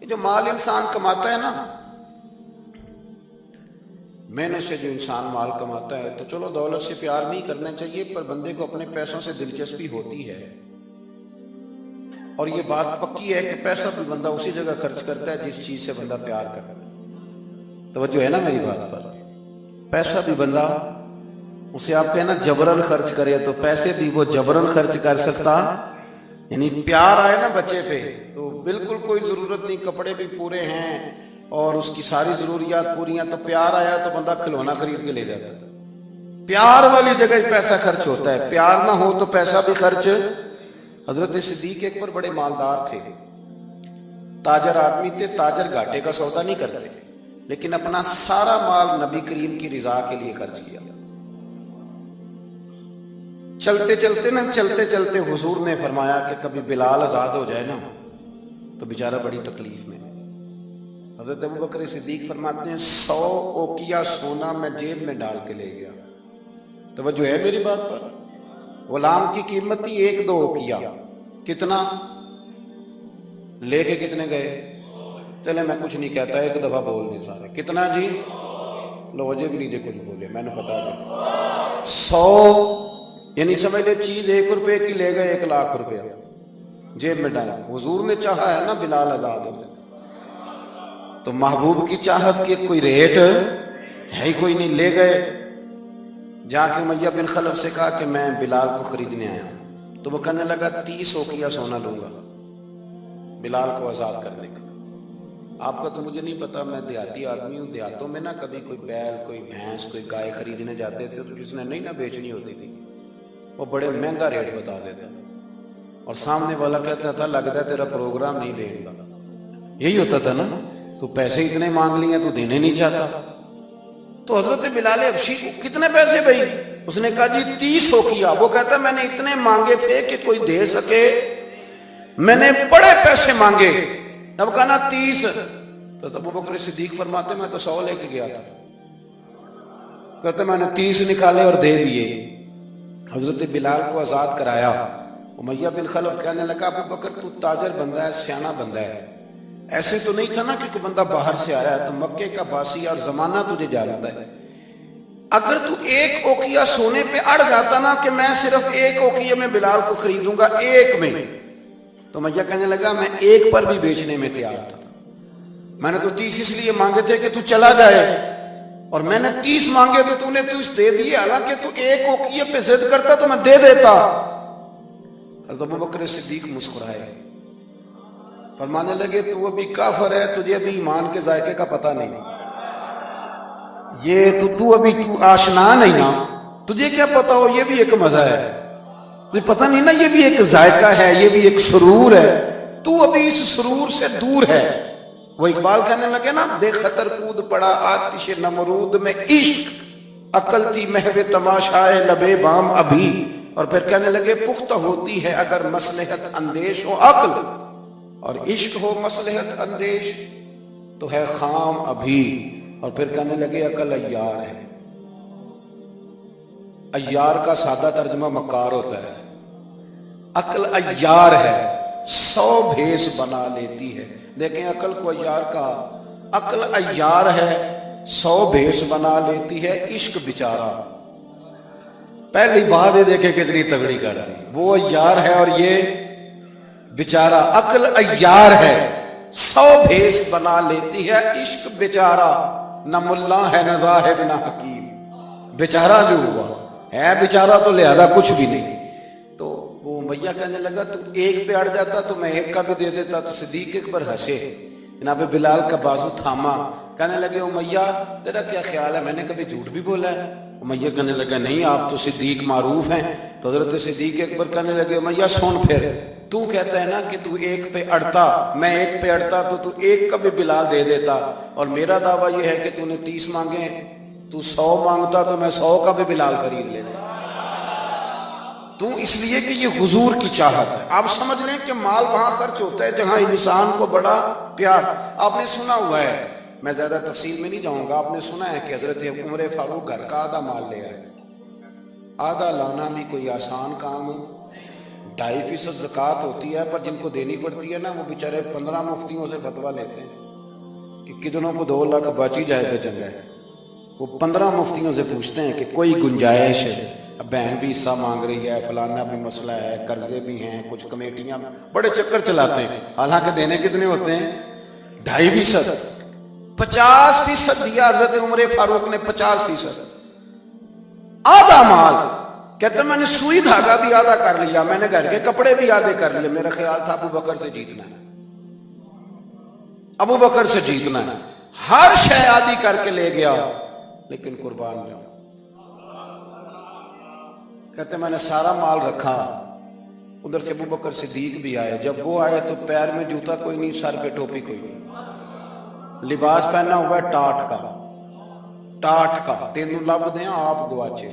یہ جو مال انسان کماتا ہے نا، محنت سے جو انسان مال کماتا ہے، تو چلو دولت سے پیار نہیں کرنا چاہیے، پر بندے کو اپنے پیسوں سے دلچسپی ہوتی ہے، اور یہ بات پکی ہے کہ پیسہ بھی بندہ اسی جگہ خرچ کرتا ہے جس چیز سے بندہ پیار کرتا ہے۔ توجہ ہے نا میری بات پر؟ پیسہ بھی بندہ، اسے آپ کہنا جبرن خرچ کرے، تو پیسے بھی وہ جبرن خرچ کر سکتا، یعنی پیار آئے نا بچے پہ تو بالکل کوئی ضرورت نہیں، کپڑے بھی پورے ہیں اور اس کی ساری ضروریات پوری ہیں، تو پیار آیا تو بندہ کھلونا خرید کے لے جاتا ہے۔ پیار والی جگہ پیسہ خرچ ہوتا ہے، پیار نہ ہو تو پیسہ بھی خرچ۔ حضرت صدیق ایک پر بڑے مالدار تھے، تاجر آدمی تھے، تاجر گھاٹے کا سودا نہیں کرتے، لیکن اپنا سارا مال نبی کریم کی رضا کے لیے خرچ کیا۔ چلتے چلتے حضور نے فرمایا کہ کبھی بلال آزاد ہو جائے نا تو بیچارہ بڑی تکلیف میں۔ حضرت ابوبکر صدیق فرماتے ہیں 100 اوقیہ سونا میں جیب میں ڈال کے لے گیا۔ توجہ ہے میری بات پر؟ غلام کی قیمت تھی 1-2 اوقیہ، کتنا لے کے کتنے گئے؟ چلے میں کچھ نہیں کہتا، ایک دفعہ بول دیں سارے، کتنا جی؟ لو وجہ بھی نہیں کچھ بولے، میں نے بتا دیا 100، یعنی سمجھ لے چیز 1 روپے کی لے گئے 1 لاکھ روپیہ جیب میں ڈالا۔ حضور نے چاہا ہے نا بلال آزاد ہو جائے، تو محبوب کی چاہت کی کوئی ریٹ ہے ہی کوئی نہیں، لے گئے۔ جا کے امیہ بن خلف سے کہا کہ میں بلال کو خریدنے آیا ہوں، تو وہ کہنے لگا 30 اوقیہ سونا لوں گا بلال کو آزاد کرنے کا۔ آپ کا تو مجھے نہیں پتا، میں دیہاتی آدمی ہوں، دیہاتوں میں نا کبھی کوئی بیل، کوئی بھینس، کوئی گائے خریدنے جاتے تھے تو جس نے نہیں نہ بیچنی ہوتی تھی وہ بڑے مہنگا ریٹ بتا دیتا تھا، اور سامنے والا کہتا تھا لگتا ہے تیرا پروگرام نہیں دے گا، یہی ہوتا تھا نا، تو پیسے اتنے مانگ لیے تو دینے نہیں چاہتا۔ تو حضرت بلال حبشی کو کتنے پیسے بھائی؟ اس نے کہا جی 30 اوقیہ۔ وہ کہتا میں نے اتنے مانگے تھے کہ کوئی دے سکے، میں نے بڑے پیسے مانگے، اب کہا نا 30۔ تو ابوبکر صدیق فرماتے میں تو 100 لے کے گیا تھا، کہتے میں نے 30 نکالے اور دے دیے۔ حضرت بلال کو آزاد کرایا۔ امیہ بن خلف کہنے لگا ابوبکر تو تاجر بندہ ہے، سیانہ بندہ ہے، ایسے تو نہیں تھا نا کہ کوئی بندہ باہر سے آیا ہے، تو مکے کا باسی اور زمانہ تجھے جانتا ہے، اگر تو 1 اوقیہ سونے پہ اڑ جاتا نا کہ میں صرف 1 اوقیہ میں بلال کو خریدوں گا، 1 میں، تو امیہ کہنے لگا میں 1 پر بھی بیچنے میں تیار تھا، میں نے تو 30 اس لیے مانگے تھے کہ تو چلا جائے، اور میں نے 30 مانگے تو تو نے 30 دے دیے، حالانکہ تو 1 اوقیہ پہ ضد کرتا تو میں دے دیتا۔ حضرت ابوبکر صدیق مسکرائے، فرمانے لگے تو ابھی کافر ہے، تجھے ابھی ایمان کے ذائقے کا پتہ نہیں، یہ تو ابھی تو آشنا نہیں نا، تجھے کیا پتہ ہو یہ بھی ایک مزہ ہے، تجھے پتہ نہیں نا یہ بھی ایک ذائقہ ہے، یہ بھی ایک سرور ہے، تو ابھی اس سرور سے دور ہے۔ وہ اقبال کہنے لگے نا بے خطر کود پڑا آتش نمرود میں عشق، عقل تھی محو تماشائے لبے بام ابھی، اور پھر کہنے لگے پختہ ہوتی ہے اگر مصلحت اندیش ہو عقل، اور عشق ہو مصلحت اندیش تو ہے خام ابھی، اور پھر کہنے لگے عقل عیار ہے۔ عیار کا سادہ ترجمہ مکار ہوتا ہے، عقل عیار ہے، 100 بھیس بنا لیتی ہے۔ دیکھیں عقل کو عیار کا، عقل عیار ہے، 100 بھیس بنا لیتی ہے، عشق بیچارہ پہلی بات یہ دیکھیں کتنی تگڑی کر دی، وہ عیار ہے اور یہ بیچارہ، عقل عیار ہے 100 بھیس بنا لیتی ہے، عشق بیچارہ، نہ ملا ہے نہ زاہد نہ حکیم، بیچارہ جو ہوا ہے بیچارہ تو لہذا کچھ بھی نہیں۔ تو وہ امیہ کہنے لگا تو 1 پہ اڑ جاتا تو میں 1 کا بھی دے دیتا، تو صدیق ایک بار ہنسے، جناب بلال کا بازو تھاما، کہنے لگے امیہ تیرا کیا خیال ہے میں نے کبھی جھوٹ بھی بولا ہے؟ امیہ کہنے لگا نہیں آپ تو صدیق معروف ہیں۔ تو حضرت صدیق ایک بار کہنے لگے امیہ سن پھر، تو کہتا ہے نا کہ تو 1 پہ اڑتا، میں 1 پہ اڑتا تو 1 کا بھی بلال دے دیتا، اور میرا دعویٰ یہ ہے کہ تو نے 30 مانگے، تو 100 مانگتا تو میں 100 کا بھی بلال خرید لیتا، تو اس لیے کہ یہ حضور کی چاہت ہے۔ آپ سمجھ لیں کہ مال وہاں خرچ ہوتا ہے جہاں انسان کو بڑا پیار۔ آپ نے سنا ہوا ہے، میں زیادہ تفصیل میں نہیں جاؤں گا، آپ نے سنا ہے کہ حضرت عمر فاروق گھر کا آدھا مال لے آئے، آدھا لانا بھی کوئی آسان کام 2.5% زکوٰۃ ہوتی ہے، پر جن کو دینی پڑتی ہے نا وہ بیچارے 15 مفتیوں سے فتویٰ لیتے ہیں کہ کتنوں کو 2 لاکھ بچ ہی جائے تو چنگا ہے۔ وہ 15 مفتیوں سے پوچھتے ہیں کہ کوئی گنجائش ہے، اب بہن بھی حصہ مانگ رہی ہے، فلانا بھی مسئلہ ہے، قرضے بھی ہیں، کچھ کمیٹیاں، بڑے چکر چلاتے ہیں، حالانکہ دینے کتنے ہوتے ہیں؟ 2.5%۔ 50% دیا حضرت عمر فاروق نے، 50%، آدھا مال۔ کہتے ہیں میں نے سوئی دھاگا بھی آدھا کر لیا، میں نے گھر کے کپڑے بھی آدھے کر لیے، میرا خیال تھا ابو بکر سے جیتنا ہے، ابو بکر سے جیتنا ہے، ہر شے آدھی کر کے لے گیا، لیکن قربان جاؤں۔ کہتے میں نے سارا مال رکھا، ادھر سے ابو بکر صدیق بھی آئے، جب وہ آئے تو پیر میں جوتا کوئی نہیں، سر پہ ٹوپی کوئی نہیں، لباس پہنا ہوا ہے ٹاٹ کا، تینوں لب دیں آپ گواچے،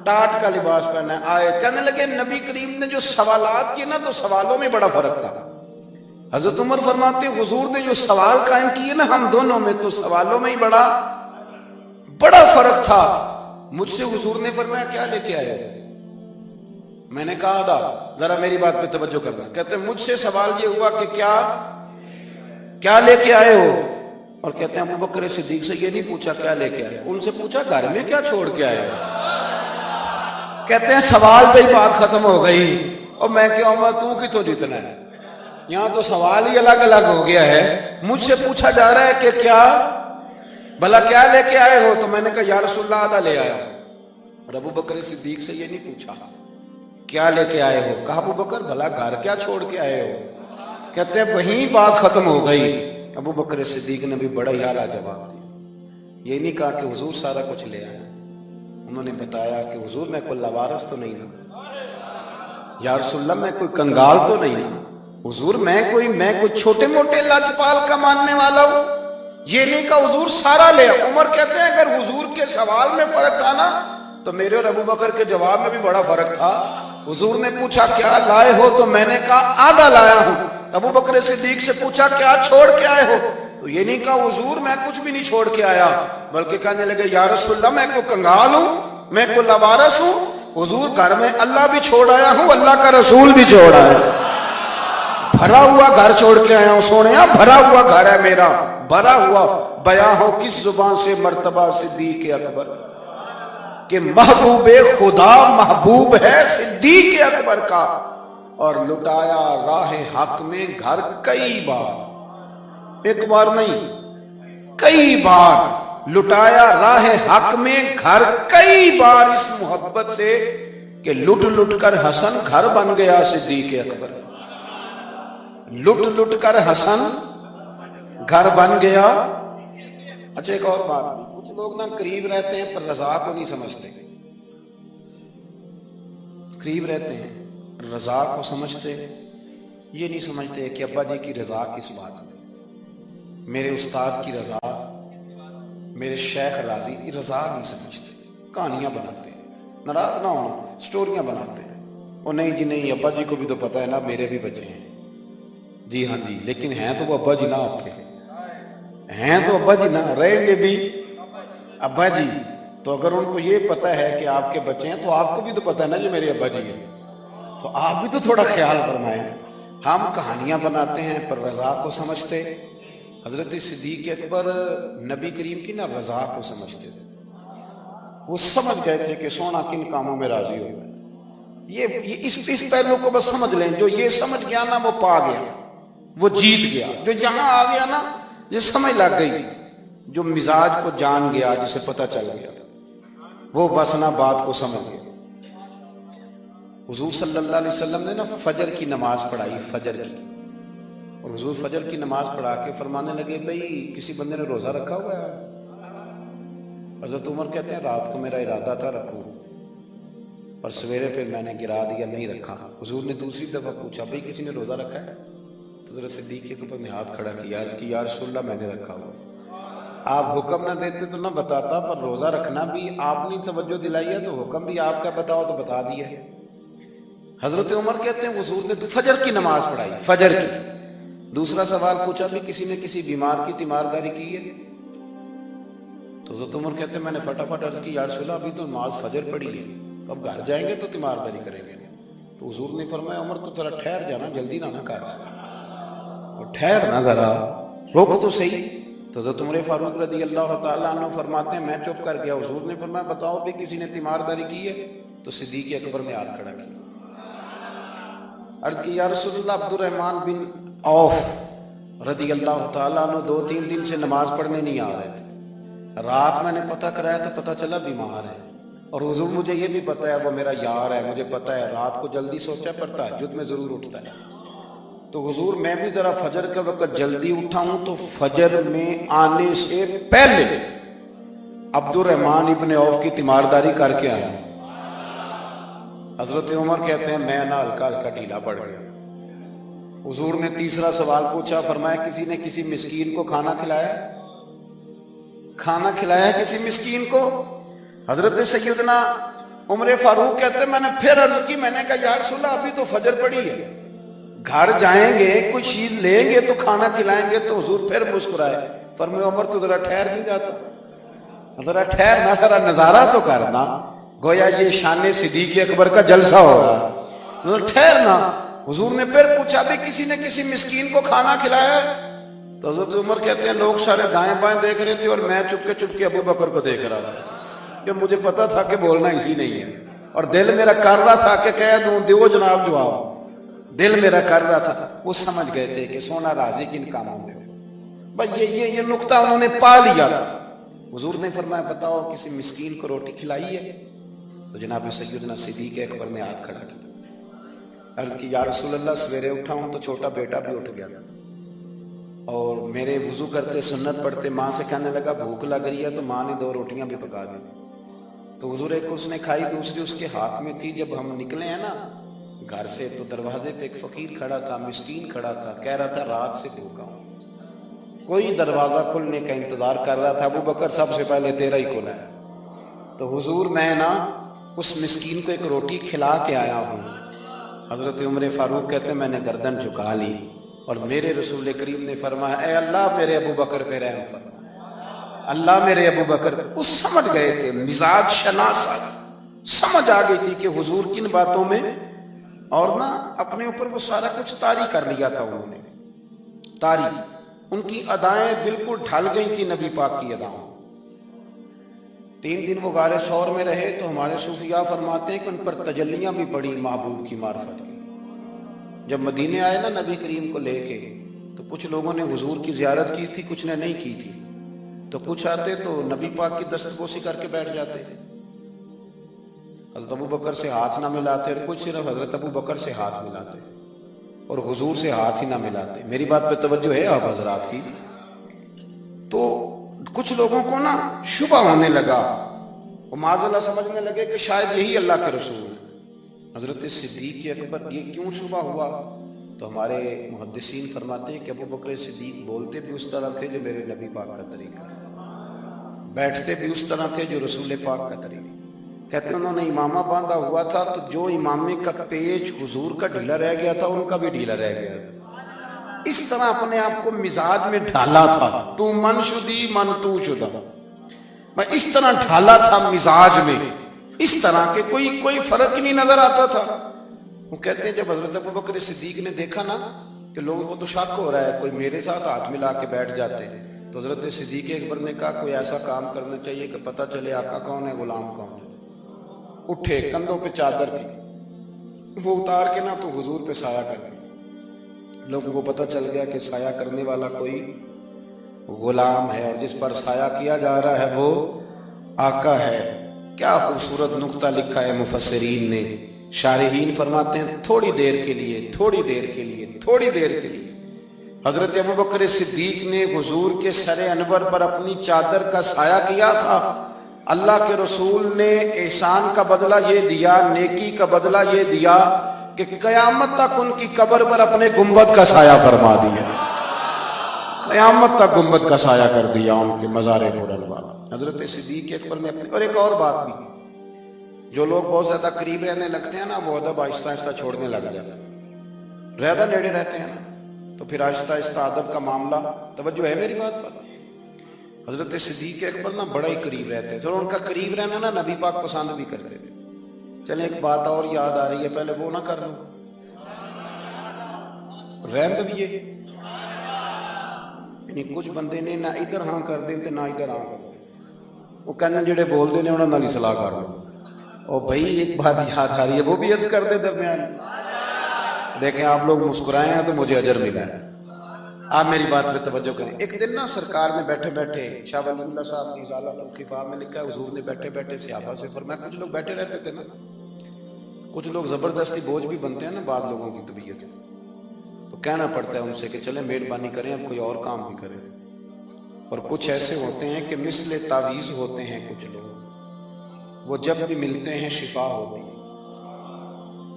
ٹاٹ کا لباس پہنا ہے۔ آئے کہنے لگے نبی کریم نے جو سوالات کیے نا تو سوالوں میں بڑا فرق تھا۔ حضرت عمر فرماتے ہیں حضور نے جو سوال قائم کیے نا ہم دونوں میں، تو سوالوں میں ہی بڑا فرق تھا۔ مجھ سے حضور نے فرمایا کیا لے کے آئے؟ میں نے کہا آدھا، ذرا میری بات پہ توجہ کرنا۔ کہتے ہیں مجھ سے سوال یہ ہوا کہ کیا لے کے آئے ہو؟ اور کہتے ہیں ابو بکر صدیق سے یہ نہیں پوچھا کیا لے کے آئے، ان سے پوچھا گھر میں کیا چھوڑ کے آئے ہو؟ کہتے ہیں سوال پہ ہی بات ختم ہو گئی، اور میں کیا ہوں تو کتوں جیتنا ہے، یہاں تو سوال ہی الگ الگ ہو گیا ہے۔ مجھ سے پوچھا جا رہا ہے کہ بھلا کیا لے کے آئے ہو؟ تو میں نے کہا یا رسول اللہ آدھا لے آیا۔ اور ابو بکر صدیق سے یہ نہیں پوچھا کیا لے کے آئے ہو، کہا ابو بکر بھلا گھر کیا چھوڑ کے آئے ہو؟ کہتے ہیں وہیں بات ختم ہو گئی۔ ابو بکر صدیق نے بھی بڑا ہی اعلیٰ جواب دیا، یہ نہیں کہا کہ حضور سارا کچھ لے آئے، انہوں نے بتایا کہ حضور میں کوئی لوارث تو نہیں نا، یا رسول اللہ میں کوئی کنگال تو نہیں نا، حضور میں کوئی چھوٹے موٹے لاجپال کا ماننے والا ہوں، یہ نہیں کہا حضور سارا لے۔ عمر کہتے ہیں اگر حضور کے سوال میں فرق تھا نا تو میرے اور ابو بکر کے جواب میں بھی بڑا فرق تھا۔ حضور نے پوچھا کیا لائے ہو تو میں نے کہا آدھا لایا ہوں۔ ابو بکر صدیق سے پوچھا کیا چھوڑ کے آئے ہو، تو یہ نہیں کہا حضور میں کچھ بھی نہیں چھوڑ کے آیا، بلکہ کہنے لگے یا رسول اللہ میں کوئی کنگال ہوں، میں کوئی لوارث ہوں، حضور گھر میں اللہ بھی چھوڑ آیا ہوں، اللہ کا رسول بھی چھوڑ آیا، بھرا ہوا گھر چھوڑ کے آیا ہوں، سونیا بھرا ہوا گھر ہے میرا، بھرا ہوا۔ بیاں ہو کس زبان سے مرتبہ صدیق اکبر کہ محبوب خدا محبوب ہے صدیق اکبر کا، اور لٹایا راہ حق میں گھر کئی بار، ایک بار نہیں کئی بار لٹایا راہ حق میں گھر کئی بار، اس محبت سے کہ لٹ لٹ کر حسن گھر بن گیا صدیق اکبر، لٹ لٹ کر حسن گھر بن گیا۔ اچھا ایک اور بات، کچھ لوگ نا قریب رہتے ہیں پر رضا کو نہیں سمجھتے، قریب رہتے ہیں رضا کو سمجھتے، یہ نہیں سمجھتے کہ ابا جی کی رضا کس بات میں، میرے استاد کی رضا، میرے شیخ راضی کی رضا نہیں سمجھتے، کہانیاں بناتے ہیں، ناراض نہ ہونا، سٹوریاں بناتے ہیں، اور نہیں جی نہیں ابا جی کو بھی تو پتہ ہے نا میرے بھی بچے ہیں، جی ہاں جی لیکن ہیں تو وہ ابا جی نہ آپ کے، ہیں تو ابا جی نہ، رہیں گے بھی ابا جی، تو اگر ان کو یہ پتہ ہے کہ آپ کے بچے ہیں تو آپ کو بھی تو پتہ ہے نا یہ میرے ابا جی ہیں، تو آپ بھی تو تھوڑا خیال فرمائیں۔ ہم کہانیاں بناتے ہیں پر رضا کو سمجھتے۔ حضرت صدیق اکبر نبی کریم کی نا رضا کو سمجھتے تھے، وہ سمجھ گئے تھے کہ سونا کن کاموں میں راضی ہوتا ہے، یہ اس پہلو کو بس سمجھ لیں، جو یہ سمجھ گیا نا وہ پا گیا، وہ جیت گیا، جو یہاں آ گیا نا یہ سمجھ لگ گئی، جو مزاج کو جان گیا، جسے پتہ چل گیا، وہ بس نا بات کو سمجھ گیا۔ حضور صلی اللہ علیہ وسلم نے نا فجر کی نماز پڑھائی، فجر کی، اور حضور فجر کی نماز پڑھا کے فرمانے لگے بھئی کسی بندے نے روزہ رکھا ہوا ہے؟ حضرت عمر کہتے ہیں رات کو میرا ارادہ تھا رکھوں، پر سویرے پھر میں نے گرا دیا، نہیں رکھا۔ حضور نے دوسری دفعہ پوچھا بھئی کسی نے روزہ رکھا ہے؟ تو حضرت صدیق کے اوپر نے ہاتھ کھڑا کیا، عرض کی یا رسول اللہ میں نے رکھا ہوا۔ آپ حکم نہ دیتے تو نہ بتاتا، پر روزہ رکھنا بھی آپ نے توجہ دلائی ہے تو حکم بھی آپ کا بتاؤ تو بتا دیا ہے۔ حضرت عمر کہتے ہیں حضور نے تو فجر کی نماز پڑھائی، فجر کی۔ دوسرا سوال پوچھا بھی کسی نے کسی بیمار کی تیمارداری کی ہے؟ تو حضرت عمر کہتے ہیں میں نے فٹافٹ عرض کی یا رسول اللہ ابھی تو نماز فجر پڑھی ہے، تو اب گھر جائیں گے تو تیمارداری کریں گے۔ تو تو حضور نے فرمایا عمر تو ذرا ٹھہر جانا، جلدی نہ کر، اور ٹھہر نہ ذرا، روک تو صحیح۔ تو حضرت عمر فاروق رضی اللہ تعالیٰ عنہ فرماتے ہیں میں چپ کر گیا، حضور نے فرمایا بتاؤ بھی کسی نے تیمارداری کی ہے؟ تو صدیق اکبر نے ہاتھ کھڑا کیا، عرض کی یا رسول اللہ عبد الرحمن بن عوف رضی اللہ تعالیٰ عنہ 2-3 دن سے نماز پڑھنے نہیں آ رہے تھے، رات میں نے پتہ کرایا تو پتہ چلا بیمار ہے، اور حضور مجھے یہ بھی پتہ ہے وہ میرا یار ہے، مجھے پتہ ہے رات کو جلدی سوچا پر تہجد میں ضرور اٹھتا ہے، تو حضور میں بھی ذرا فجر کے وقت جلدی اٹھا ہوں تو فجر میں آنے سے پہلے عبد الرحمن ابن عوف کی تیمارداری کر کے آیا۔ حضرت عمر کہتے ہیں میں نہ ہلکا ہلکا ڈھیلا پڑ گیا۔ حضور نے تیسرا سوال پوچھا، فرمایا کسی نے کسی مسکین کو کھانا کھلایا؟ کھانا کھلایا کسی مسکین کو؟ حضرت سیدنا عمر فاروق کہتے ہیں میں نے پھر عرض کی، میں نے کہا یا رسول اللہ ابھی تو فجر پڑی ہے، گھر جائیں گے کوئی چیز لیں گے تو کھانا کھلائیں گے، تو حضور پھر مسکرائے، فرمایا عمر تو ذرا ٹھہر نہیں جاتا، ذرا ٹھہر نہ، ذرا نظارہ تو کرنا، گویا یہ شان صدیق اکبر کا جلسہ ہو رہا، ذرا ٹھہرنا۔ حضور نے پھر پوچھا بھی کسی نے کسی مسکین کو کھانا کھلایا؟ تو حضرت عمر کہتے ہیں لوگ سارے دائیں بائیں دیکھ رہے تھے اور میں چپ کے ابو بکر کو دیکھ رہا تھا، کہ مجھے پتا تھا کہ بولنا اسی نہیں ہے، اور دل میرا کر رہا تھا کہ کہہ دوں دیو جناب جواب، دل میرا کر رہا تھا۔ وہ سمجھ گئے تھے کہ سونا راضی کن کاموں میں، بس یہ نقطہ انہوں نے پا لیا تھا۔ حضور نے فرمایا بتاؤ کسی مسکین کو روٹی کھلائی ہے؟ تو جناب سیدنا صدیق اکبر نے ہاتھ کھڑا کیا، عرض کی یا رسول اللہ سویرے اٹھا ہوں تو چھوٹا بیٹا بھی اٹھ گیا تھا، اور میرے وضو کرتے سنت پڑھتے ماں سے کہنے لگا بھوک لگ رہی ہے، تو ماں نے 2 روٹیاں بھی پکا دی، تو حضور ایک اس نے کھائی، دوسری اس کے ہاتھ میں تھی۔ جب ہم نکلے ہیں نا گھر سے تو دروازے پہ ایک فقیر کھڑا تھا، مسکین کھڑا تھا، کہہ رہا تھا رات سے بھوکا ہوں، کوئی دروازہ کھلنے کا انتظار کر رہا تھا، ابو بکر سب سے پہلے تیرا ہی کھلا ہے، تو حضور میں نا اس مسکین کو ایک روٹی کھلا کے آیا ہوں۔ حضرت عمر فاروق کہتے ہیں میں نے گردن جھکا لی، اور میرے رسول کریم نے فرمایا اے اللہ میرے ابو بکر پہ رحم فرما، اللہ میرے ابو بکر۔ وہ سمجھ گئے تھے، مزاج شناسا سمجھ آ گئی تھی کہ حضور کن باتوں میں، اور نہ اپنے اوپر وہ سارا کچھ طاری کر لیا تھا، انہوں نے طاری، ان کی ادائیں بالکل ڈھل گئی تھی نبی پاک کی ادائیں۔ 3 دن وہ غار ثور میں رہے تو ہمارے صوفیاء فرماتے ہیں کہ ان پر تجلیاں بھی پڑی محبوب کی معرفت کی۔ جب مدینے آئے نا نبی کریم کو لے کے، تو کچھ لوگوں نے حضور کی زیارت کی تھی، کچھ نے نہیں کی تھی، تو کچھ آتے تو نبی پاک کی دستبوسی کر کے بیٹھ جاتے، حضرت ابو بکر سے ہاتھ نہ ملاتے، اور کچھ صرف حضرت ابو بکر سے ہاتھ ملاتے اور حضور سے ہاتھ ہی نہ ملاتے۔ میری بات پہ توجہ ہے آپ حضرات کی؟ تو کچھ لوگوں کو نا شبہ ہونے لگا، وہ معاذ اللہ سمجھنے لگے کہ شاید یہی اللہ کے رسول ہیں۔ حضرت صدیق اکبر یہ کیوں شبہ ہوا؟ تو ہمارے محدثین فرماتے ہیں کہ ابو بکر صدیق بولتے بھی اس طرح تھے جو میرے نبی پاک کا طریقہ، بیٹھتے بھی اس طرح تھے جو رسول پاک کا طریقہ۔ کہتے ہیں انہوں نے امامہ باندھا ہوا تھا تو جو امامے کا پیچ حضور کا ڈھیلا رہ گیا تھا ان کا بھی ڈھیلا رہ گیا تھا، اس طرح اپنے آپ کو مزاج میں ڈھالا تھا، تو من شدی من تو شدہ، میں اس طرح ڈھالا تھا مزاج میں، اس طرح کہ کوئی فرق ہی نہیں نظر آتا تھا۔ وہ کہتے ہیں جب حضرت ابو بکر صدیق نے دیکھا نا کہ لوگوں کو تو شک ہو رہا ہے، کوئی میرے ساتھ ہاتھ ملا کے بیٹھ جاتے، تو حضرت صدیق اکبر نے کہا کوئی ایسا کام کرنا چاہیے کہ پتہ چلے آقا کون ہے غلام کون ہے۔ اٹھے، کندھوں پہ چادر تھی، وہ اتار کے نہ تو حضور پہ سایہ کر دی، لوگوں کو پتہ چل گیا کہ سایہ کرنے والا کوئی غلام ہے، اور جس پر سایہ کیا جا رہا ہے وہ آقا ہے۔ کیا خوبصورت نقطہ لکھا ہے مفسرین نے، شارحین فرماتے ہیں تھوڑی دیر کے لیے حضرت ابو بکر صدیق نے حضور کے سر انور پر اپنی چادر کا سایہ کیا تھا۔ اللہ کے رسول نے احسان کا بدلہ یہ دیا، نیکی کا بدلہ یہ دیا کہ قیامت تک ان کی قبر پر اپنے گنبد کا سایہ فرما دیا، قیامت تک گنبد کا سایہ کر دیا ان کے مزار بلند والا۔ حضرت صدیق اکبر نے اپنی، اور ایک اور بات بھی، جو لوگ بہت زیادہ قریب رہنے لگتے ہیں نا وہ ادب آہستہ آہستہ چھوڑنے لگ جاتے ہیں، زیادہ نیڑے رہتے ہیں نا تو پھر آہستہ آہستہ ادب کا معاملہ، توجہ ہے میری بات پر؟ حضرت صدیق اکبر نا بڑا ہی قریب رہتے تھے، اور ان کا قریب رہنا نا نبی پاک پسند بھی کرتے تھے، چلیں ایک بات اور یاد آ رہی ہے، پہلے وہ نہ کر لوں، رہن بھی یہ یعنی کچھ بندے نے نہ ادھر ہاں کر دیں نہ ادھر ہاں کر دیں، وہ کہنے جڑے بول دے نے انہوں نے صلاح کر لو۔ اور بھائی ایک بات یاد آ رہی ہے، وہ بھی عرض کر دیں درمیان، دیکھیں آپ لوگ مسکرائے ہیں تو مجھے اجر ملا ہے۔ آپ میری بات پہ توجہ کریں۔ ایک دن نا سرکار نے بیٹھے بیٹھے، شاہ ولی اللہ صاحب نے ازالہ الخفا میں لکھا ہے، حضور نے بیٹھے بیٹھے صحابہ سے فرمایا، کچھ لوگ بیٹھے رہتے تھے نا، کچھ لوگ زبردستی بوجھ بھی بنتے ہیں نا بعض لوگوں کی طبیعت، تو کہنا پڑتا ہے ان سے کہ چلیں مہربانی کریں اب کوئی اور کام بھی کریں۔ اور کچھ ایسے ہوتے ہیں کہ مثل تعویذ ہوتے ہیں کچھ لوگ، وہ جب بھی ملتے ہیں شفا ہوتی ہے۔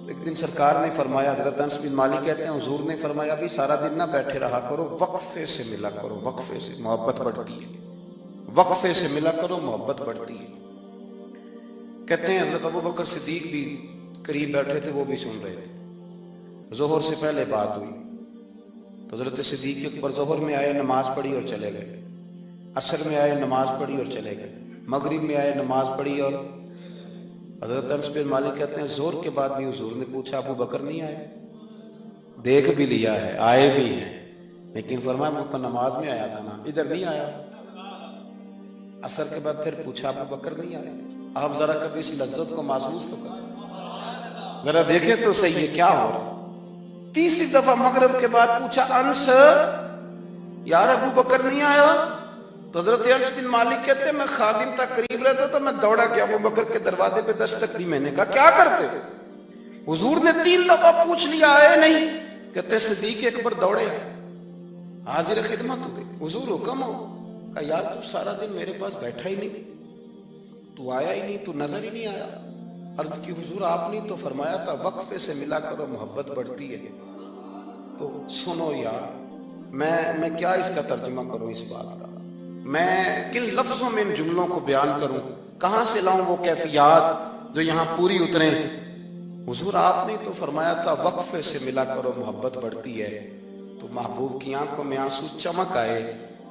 تو ایک دن سرکار نے فرمایا، حضرت انس بن مالک کہتے ہیں حضور نے فرمایا بھی سارا دن نہ بیٹھے رہا کرو، وقفے سے ملا کرو، وقفے سے محبت بڑھتی ہے، وقفے سے ملا کرو محبت بڑھتی ہے۔ کہتے ہیں حضرت ابو بکر صدیق بھی قریب بیٹھے تھے، وہ بھی سن رہے تھے۔ ظہر سے پہلے بات ہوئی تو حضرت صدیق اکبر ظہر میں آئے، نماز پڑھی اور چلے گئے، عصر میں آئے نماز پڑھی اور چلے گئے، مغرب میں آئے نماز پڑھی اور حضرت انس بن مالک کہتے ہیں ظہر کے بعد بھی حضور نے پوچھا ابو بکر نہیں آئے؟ دیکھ بھی لیا ہے، آئے بھی ہیں، لیکن فرمایا وہ تو نماز میں آیا تھا نا، ادھر نہیں آیا۔ عصر کے بعد پھر پوچھا ابو بکر نہیں آئے؟ آپ ذرا کبھی اس لذت کو محسوس تو کریں، ذرا دیکھیں تو صحیح ہے کیا ہو رہا ہے۔ تیسری دفعہ مغرب کے بعد پوچھا انس یار ابو بکر نہیں آیا؟ تو حضرت انس بن مالک کہتے ہیں میں خادم تک قریب رہتا تو میں دوڑا کہ ابو بکر کے دروازے پہ دستک دی، میں نے کہا کیا کرتے ہو؟ حضور نے 3 دفعہ پوچھ لیا آئے نہیں، کہتے صدیق اکبر دوڑے حاضر خدمت ہوئے، حضور حکم ہو؟ کہا یار تو سارا دن میرے پاس بیٹھا ہی نہیں، تو آیا ہی نہیں، تو نظر ہی نہیں آیا۔ عرض کی حضور آپ نے تو فرمایا تھا وقفے سے ملا کرو محبت بڑھتی ہے۔ تو سنو یار میں کیا اس کا ترجمہ کروں اس بات کا، میں کن لفظوں میں ان جملوں کو بیان کروں، کہاں سے لاؤں وہ کیفیات جو یہاں پوری اتریں۔ حضور آپ نے تو فرمایا تھا وقفے سے ملا کرو محبت بڑھتی ہے، تو محبوب کی آنکھوں میں آنسو چمک آئے،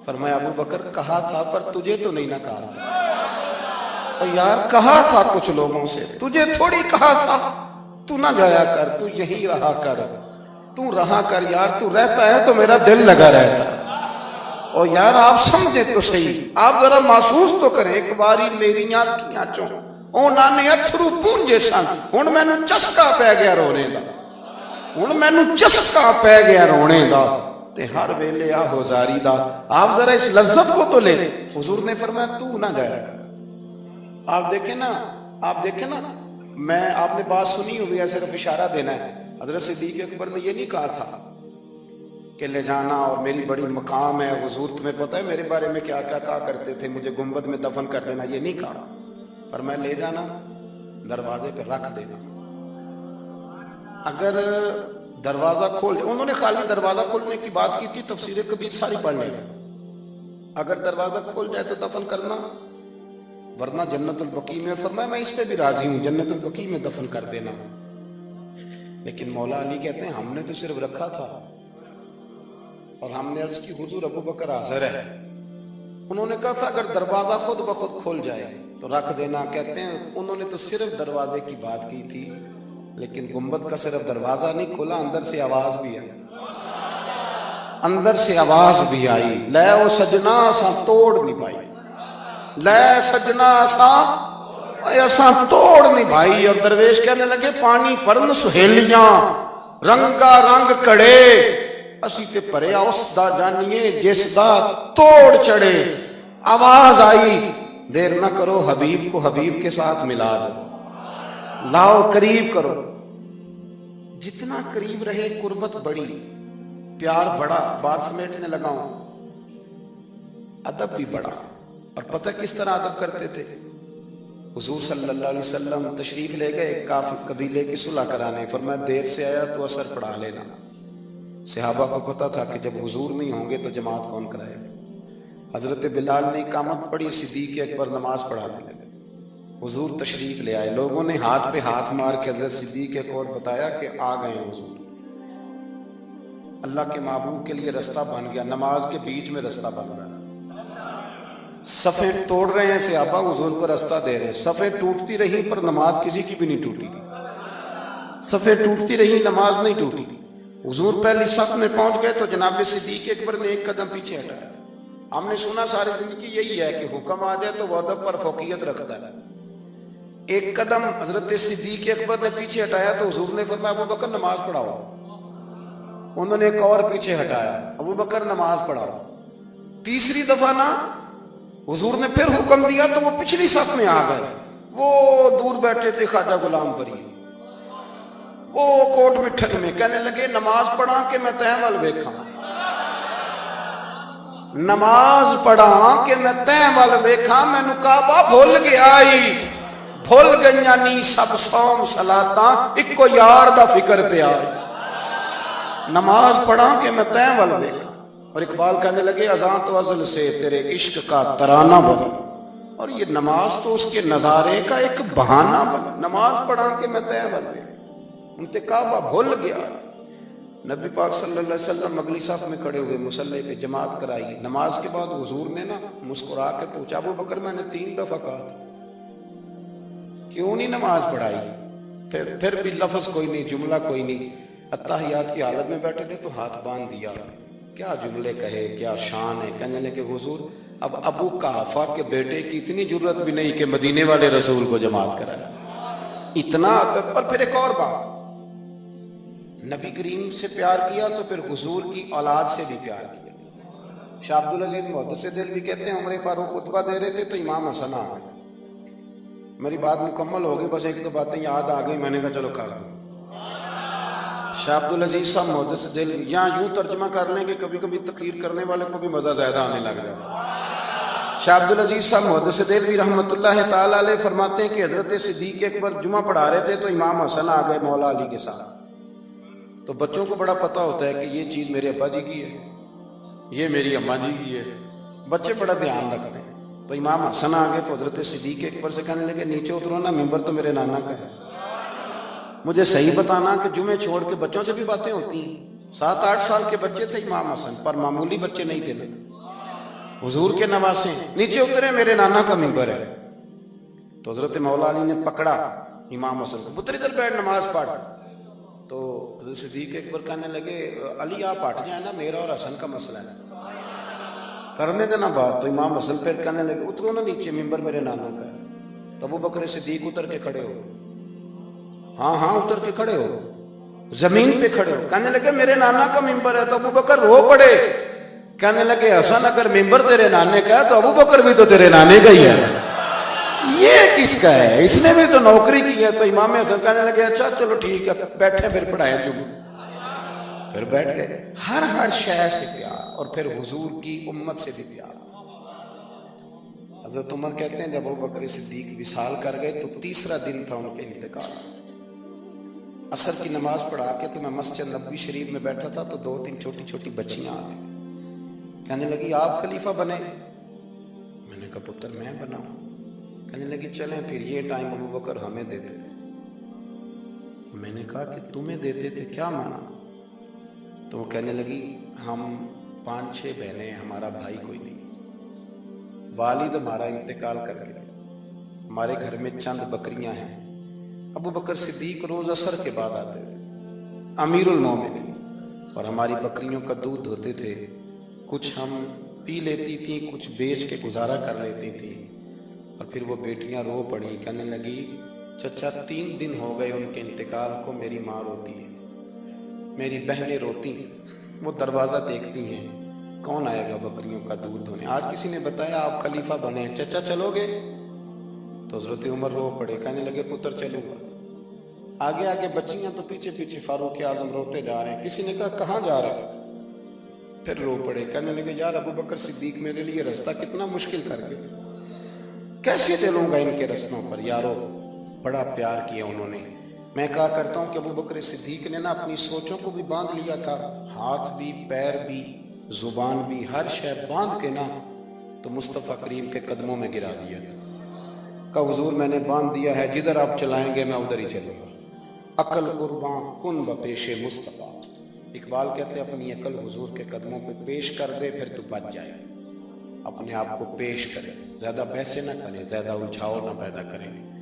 فرمایا ابو بکر کہا تھا پر تجھے تو نہیں نہ کہا تھا۔ اور یار کہا تھا کچھ لوگوں سے، تجھے تھوڑی کہا تھا تو نہ جایا کر، تو یہی رہا کر، تو رہا کر یار، تو رہتا ہے تو میرا دل لگا رہتا ہے۔ اور یار آپ سمجھیں تو صحیح، آپ ذرا محسوس تو کریں، ایک باری میری آنکھیاں چوں اونا نے اتھرو پونجے سن، ہن مینوں چسکا پہ گیا رونے دا، ہن مینوں چسکا پہ گیا رونے دا، تے ہر ویلے آ ہوزاری دا۔ آپ ذرا اس لذت کو تو لے۔ حضور نے فرمایا تو نہ جایا کر۔ آپ دیکھیں نا میں آپ نے بات سنی ہوئی ہے، صرف اشارہ دینا ہے۔ حضرت صدیق اکبر نے یہ نہیں کہا تھا کہ لے جانا اور میری بڑی مقام ہے، حضور تمہیں پتہ ہے میرے بارے میں کیا کیا کہا کرتے تھے، مجھے گنبد میں دفن کر دینا، یہ نہیں کہا۔ فرمایا لے جانا، دروازے پہ رکھ دینا، اگر دروازہ کھول، انہوں نے خالی دروازہ کھولنے کی بات کی تھی، تفسیر کبیر ساری پڑھ لیں، اگر دروازہ کھول جائے تو دفن کرنا، ورنہ جنت البقیع میں، فرمایا میں اس پہ بھی راضی ہوں، جنت البقیع میں دفن کر دینا۔ لیکن مولا علی کہتے ہیں ہم نے تو صرف رکھا تھا، اور ہم نے عرض کی حضور ابو بکر حاضر ہے، انہوں نے کہا تھا اگر دروازہ خود بخود کھل جائے تو رکھ دینا۔ کہتے ہیں انہوں نے تو صرف دروازے کی بات کی تھی، لیکن گنبد کا صرف دروازہ نہیں کھلا، اندر سے آواز بھی آئی، اندر سے آواز بھی آئی، لے او سجنا سا توڑ نہیں پائی، لے سجنا ایسا توڑ نہیں بھائی۔ اور درویش کہنے لگے پانی پرن سہیلیاں رنگا رنگ کڑے، اسی تے پریا اس دا جانیے جس دا توڑ چڑھے۔ آواز آئی دیر نہ کرو، حبیب کو حبیب کے ساتھ ملا دو، لاؤ قریب کرو۔ جتنا قریب رہے قربت بڑی، پیار بڑا، بات سمیٹنے لگا ہوں، ادب بھی بڑا۔ اور پتہ کس طرح ادب کرتے تھے؟ حضور صلی اللہ علیہ وسلم تشریف لے گئے کافر قبیلے کی صلح کرانے، فرمایا دیر سے آیا تو اثر پڑھا لینا۔ صحابہ کو پتہ تھا کہ جب حضور نہیں ہوں گے تو جماعت کون کرائے گا۔ حضرت بلال نے اقامت پڑھی، صدیق اکبر نماز پڑھانے لگے، حضور تشریف لے آئے، لوگوں نے ہاتھ پہ ہاتھ مار کے حضرت صدیق اکبر بتایا کہ آ گئے ہیں حضور۔ اللہ کے محبوب کے لیے رستہ بن گیا، نماز کے بیچ میں رستہ بن گیا۔ صفیں توڑ رہے ہیں صحابہ حضور کو راستہ دے رہے ہیں، صفیں ٹوٹتی رہی پر نماز کسی کی بھی نہیں ٹوٹی، صفیں ٹوٹتی رہی نماز نہیں ٹوٹی۔ حضور پہلی صف میں پہنچ گئے تو جناب صدیق اکبر نے ایک قدم پیچھے ہٹایا۔ ہم نے سنا ساری زندگی یہی ہے کہ حکم آ جائے تو وہ ادب پر فوقیت رکھتا ہے۔ ایک قدم حضرت صدیق اکبر نے پیچھے ہٹایا تو حضور نے فرمایا ابو بکر نماز پڑھاؤ۔ انہوں نے ایک اور پیچھے ہٹایا، ابو بکر نماز پڑھاؤ۔ تیسری دفعہ نا حضور نے پھر حکم دیا تو وہ پچھلی صف میں آ گئے۔ وہ دور بیٹھے تھے خواجہ غلام فرید، وہ کوٹ مٹھن میں کہنے لگے نماز پڑھا کہ میں تہیں ول ویکھاں، نماز پڑھا کہ میں تہیں ول ویکھاں، مینوں کعبہ بھول گیا بھول گئیاں نی سب صوم صلاتاں، اکو یار دا فکر پیا، نماز پڑھا کہ میں تہیں ول ویکھاں۔ اور اقبال کہنے لگے اذان تو ازل سے تیرے عشق کا ترانہ بنا، اور یہ نماز تو اس کے نظارے کا ایک بہانہ بنا، نماز پڑھا کہ میں تہیں ول ویکھاں، انتے کعبہ بھول گیا۔ نبی پاک صلی اللہ علیہ وسلم اگلی صف میں کھڑے ہوئے، مصلی پہ جماعت کرائی۔ نماز کے بعد حضور نے نا مسکرا کے پوچھا ابو بکر میں نے 3 دفعہ کہا تھا کیوں نہیں نماز پڑھائی؟ پھر بھی لفظ کوئی نہیں، جملہ کوئی نہیں۔ اتحیات کی حالت میں بیٹھے تھے تو ہاتھ باندھ دیا، کیا جملے کہے، کیا شان ہے۔ کہنے لگے حضور اب ابو قحافہ کے بیٹے کی اتنی جرت بھی نہیں کہ مدینے والے رسول کو جماعت کرائے، اتنا ادب۔ اور پھر ایک اور بات، نبی کریم سے پیار کیا تو پھر حضور کی اولاد سے بھی پیار کیا۔ شاہ عبدالعزیز محدث دہلوی کہتے ہیں عمر فاروق خطبہ دے رہے تھے تو امام حسن آ گئے، میری بات مکمل ہو گئی، بس ایک دو باتیں یاد آ گئی، میں نے کہا چلو کھا لوں۔ شاہ عبدالعزیز صاحب محدث دہلوی یہاں یوں ترجمہ کر لیں کہ کبھی کبھی تقریر کرنے والے کو بھی مزہ زیادہ آنے لگ جائے۔ شاہ عبدالعزیز صاحب محدث دہلوی رحمۃ اللہ تعالیٰ علیہ فرماتے ہیں کہ حضرت صدیق اکبر جمعہ پڑھا رہے تھے تو امام حسن آ گئے مولا علی کے ساتھ۔ تو بچوں کو بڑا پتہ ہوتا ہے کہ یہ چیز میرے ابا جی کی ہے، یہ میری اماں جی کی ہے، بچے بڑا دھیان رکھتے ہیں۔ تو امام حسن آ گئے تو حضرت صدیق اکبر سے کہنے لگے نیچے اترو نا، ممبر تو میرے نانا کا ہے، مجھے صحیح بتانا کہ جمعے چھوڑ کے بچوں سے بھی باتیں ہوتی ہیں۔ 7-8 سال کے بچے تھے امام حسن، پر معمولی بچے نہیں تھے، حضور کے نواسے، نیچے اترے میرے نانا کا ممبر ہے۔ تو حضرت مولا علی نے پکڑا امام حسن کو، پتر ادھر بیٹھ نماز پڑھ۔ تو حضرت صدیق اکبر کہنے لگے علی آپ ہٹ جائیں نا، میرا اور حسن کا مسئلہ ہے، کرنے دینا بات۔ تو امام حسن پھر کہنے لگے اترو نا نیچے، ممبر میرے نانا کا ہے۔ تو ابو بکر صدیق اتر کے کھڑے ہو، ہاں اتر کے کھڑے ہو، زمین پہ کھڑے ہو، کہنے لگے میرے نانا کا ممبر ہے۔ تو ابو بکر رو پڑے، کہنے لگے حسن اگر ممبر تیرے نانے کا ہے تو ابو بکر بھی تو تیرے نانے کا ہی ہے، یہ کس کا ہے، اس نے بھی تو نوکری کی ہے۔ تو امام حسن کہنے لگے اچھا چلو ٹھیک ہے، بیٹھے پھر پڑھائے تم، پھر بیٹھ گئے۔ ہر شے سے پیار، اور پھر حضور کی امت سے بھی پیار۔ حضرت عمر کہتے ہیں جب ابو بکر صدیق وصال کر گئے تو 3را دن تھا ان کے انتقال۔ عصر کی نماز پڑھا کے تو میں مسجد نبوی شریف میں بیٹھا تھا تو 2-3 چھوٹی چھوٹی بچیاں آ گئی، کہنے لگی آپ خلیفہ بنے؟ میں نے کہا پتر میں بناؤں۔ کہنے لگی چلیں پھر یہ ٹائم ابو بکر ہمیں دیتے تھے۔ میں نے کہا کہ تمہیں دیتے تھے کیا مانا؟ تو وہ کہنے لگی ہم 5-6 بہنیں، ہمارا بھائی کوئی نہیں، والد ہمارا انتقال کر گیا، ہمارے گھر میں چند بکریاں ہیں۔ ابو بکر صدیق روز عصر کے بعد آتے تھے، امیر المومنین، اور ہماری بکریوں کا دودھ دھوتے تھے، کچھ ہم پی لیتی تھیں، کچھ بیچ کے گزارا کر لیتی تھیں۔ اور پھر وہ بیٹیاں رو پڑی، کہنے لگی چچا 3 دن ہو گئے ان کے انتقال کو، میری ماں روتی ہے، میری بہنیں روتی ہیں، وہ دروازہ دیکھتی ہیں کون آئے گا بکریوں کا دودھ دھونے۔ آج کسی نے بتایا آپ خلیفہ بنے، چچا چلو گے؟ تو حضرت عمر رو پڑے، کہنے لگے پتر چلوں گا۔ آگے آگے بچیاں تو پیچھے پیچھے فاروق اعظم روتے جا رہے ہیں۔ کسی نے کہا کہاں جا رہا ہے؟ پھر رو پڑے، کہنے لگے یار ابو بکر صدیق میرے لیے رستہ کتنا مشکل کر کے، کیسے چلوں گا ان کے رستوں پر؟ یارو بڑا پیار کیا انہوں نے۔ میں کہا کرتا ہوں کہ ابو بکر صدیق نے نا اپنی سوچوں کو بھی باندھ لیا تھا، ہاتھ بھی، پیر بھی، زبان بھی، ہر شے باندھ کے نا تو مصطفیٰ کریم کے قدموں میں گرا دیا تھا۔ کہا حضور میں نے باندھ دیا ہے، جدھر آپ چلائیں گے میں ادھر ہی چلوں گا، عقل قرباں کن بپیش مصطفیٰ۔ اقبال کہتے ہیں اپنی عقل حضور کے قدموں پہ پیش کر دے پھر تو بچ جائے، اپنے آپ کو پیش کریں, زیادہ بحثیں نہ کریں, زیادہ الجھاؤ نہ پیدا کریں.